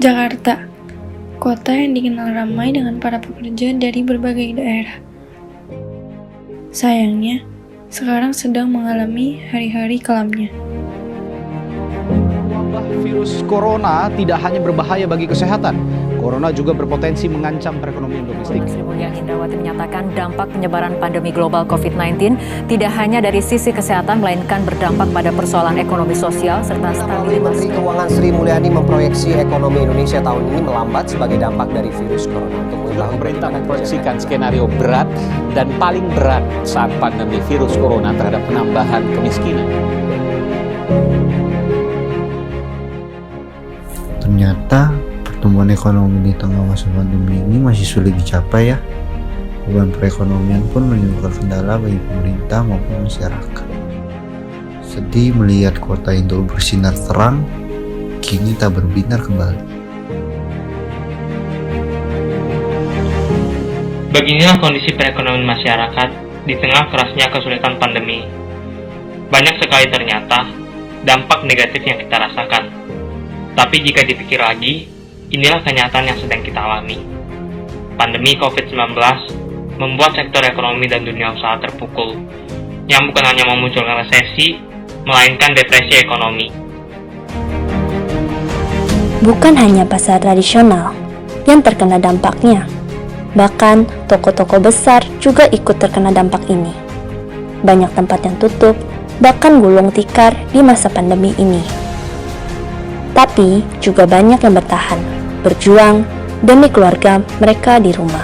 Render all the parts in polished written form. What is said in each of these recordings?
Jakarta, kota yang dikenal ramai dengan para pekerja dari berbagai daerah. Sayangnya, sekarang sedang mengalami hari-hari kelamnya. Wabah virus corona tidak hanya berbahaya bagi kesehatan, corona juga berpotensi mengancam perekonomian domestik. Sri Mulyani Indrawati menyatakan dampak penyebaran pandemi global COVID-19 tidak hanya dari sisi kesehatan, melainkan berdampak pada persoalan ekonomi sosial serta stabilitas. Menteri Keuangan Sri Mulyani memproyeksi ekonomi Indonesia tahun ini melambat sebagai dampak dari virus corona. Untuk Pemerintah memproyeksikan skenario berat dan paling berat saat pandemi virus corona terhadap penambahan kemiskinan. Ternyata pertumbuhan ekonomi di tengah masa pandemi ini masih sulit dicapai ya. Beban perekonomian pun menimbulkan kendala bagi pemerintah maupun masyarakat. Sedih melihat kota yang dulu bersinar terang, kini tak berbinar kembali. Beginilah kondisi perekonomian masyarakat di tengah kerasnya kesulitan pandemi. Banyak sekali ternyata dampak negatif yang kita rasakan. Tapi jika dipikir lagi, inilah kenyataan yang sedang kita alami. Pandemi COVID-19 membuat sektor ekonomi dan dunia usaha terpukul, yang bukan hanya memunculkan resesi, melainkan depresi ekonomi. Bukan hanya pasar tradisional yang terkena dampaknya, bahkan toko-toko besar juga ikut terkena dampak ini. Banyak tempat yang tutup, bahkan gulung tikar di masa pandemi ini. Tapi juga banyak yang bertahan, berjuang demi keluarga mereka di rumah.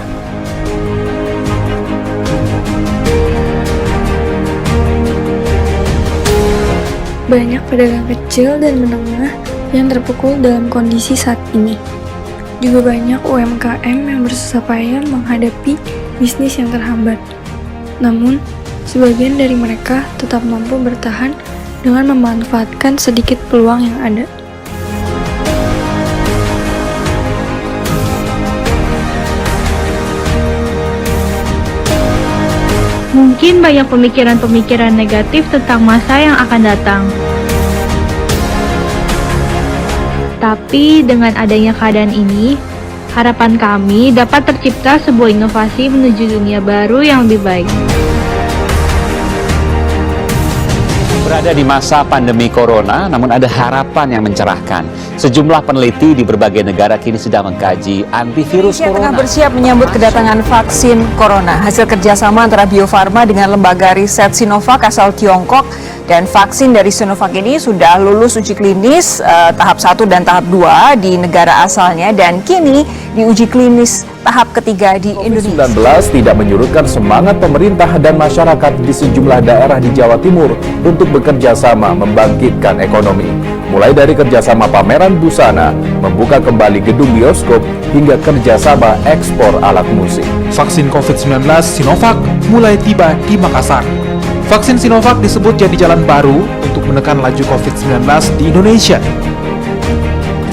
Banyak pedagang kecil dan menengah yang terpukul dalam kondisi saat ini. Juga banyak UMKM yang bersusah payah menghadapi bisnis yang terhambat. Namun, sebagian dari mereka tetap mampu bertahan dengan memanfaatkan sedikit peluang yang ada. Mungkin banyak pemikiran-pemikiran negatif tentang masa yang akan datang. Tapi dengan adanya keadaan ini, harapan kami dapat tercipta sebuah inovasi menuju dunia baru yang lebih baik. Berada di masa pandemi corona, namun ada harapan yang mencerahkan. Sejumlah peneliti di berbagai negara kini sedang mengkaji antivirus Indonesia corona. tengah bersiap menyambut kedatangan vaksin corona. Hasil kerjasama antara Bio Farma dengan lembaga riset Sinovac asal Tiongkok, dan vaksin dari Sinovac ini sudah lulus uji klinis tahap 1 dan tahap 2 di negara asalnya, dan kini diuji klinis tahap ketiga di Indonesia. COVID-19 tidak menyurutkan semangat pemerintah dan masyarakat di sejumlah daerah di Jawa Timur untuk bekerja sama membangkitkan ekonomi. Mulai dari kerjasama pameran busana, membuka kembali gedung bioskop, hingga kerjasama ekspor alat musik. Vaksin COVID-19 Sinovac mulai tiba di Makassar. Vaksin Sinovac disebut jadi jalan baru untuk menekan laju COVID-19 di Indonesia.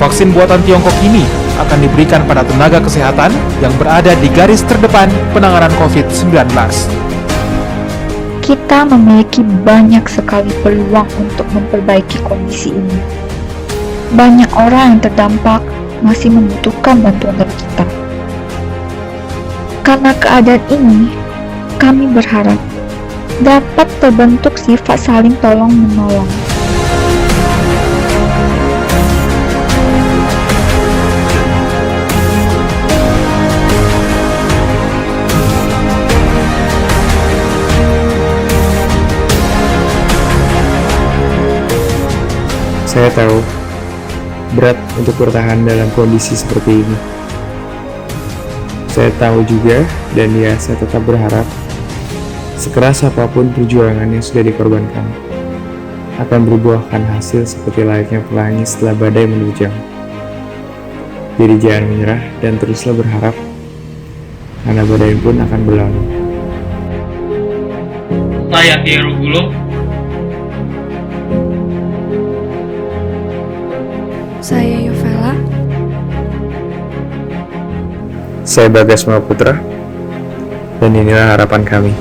Vaksin buatan Tiongkok ini akan diberikan pada tenaga kesehatan yang berada di garis terdepan penanganan COVID-19. Kita memiliki banyak sekali peluang untuk memperbaiki kondisi ini. Banyak orang yang terdampak masih membutuhkan bantuan dari kita. Karena keadaan ini, kami berharap dapat terbentuk sifat saling tolong-menolong. Saya tahu berat untuk bertahan dalam kondisi seperti ini. Saya tahu juga, dan ya, saya tetap berharap sekeras apapun perjuangan yang sudah dikorbankan akan berbuahkan hasil seperti layaknya pelangi setelah badai menerjang. Jadi jangan menyerah dan teruslah berharap, karena badai pun akan berlalu. Saya Piero Gulo. Saya Yovela. Saya Bagas Mahaputra, dan inilah harapan kami.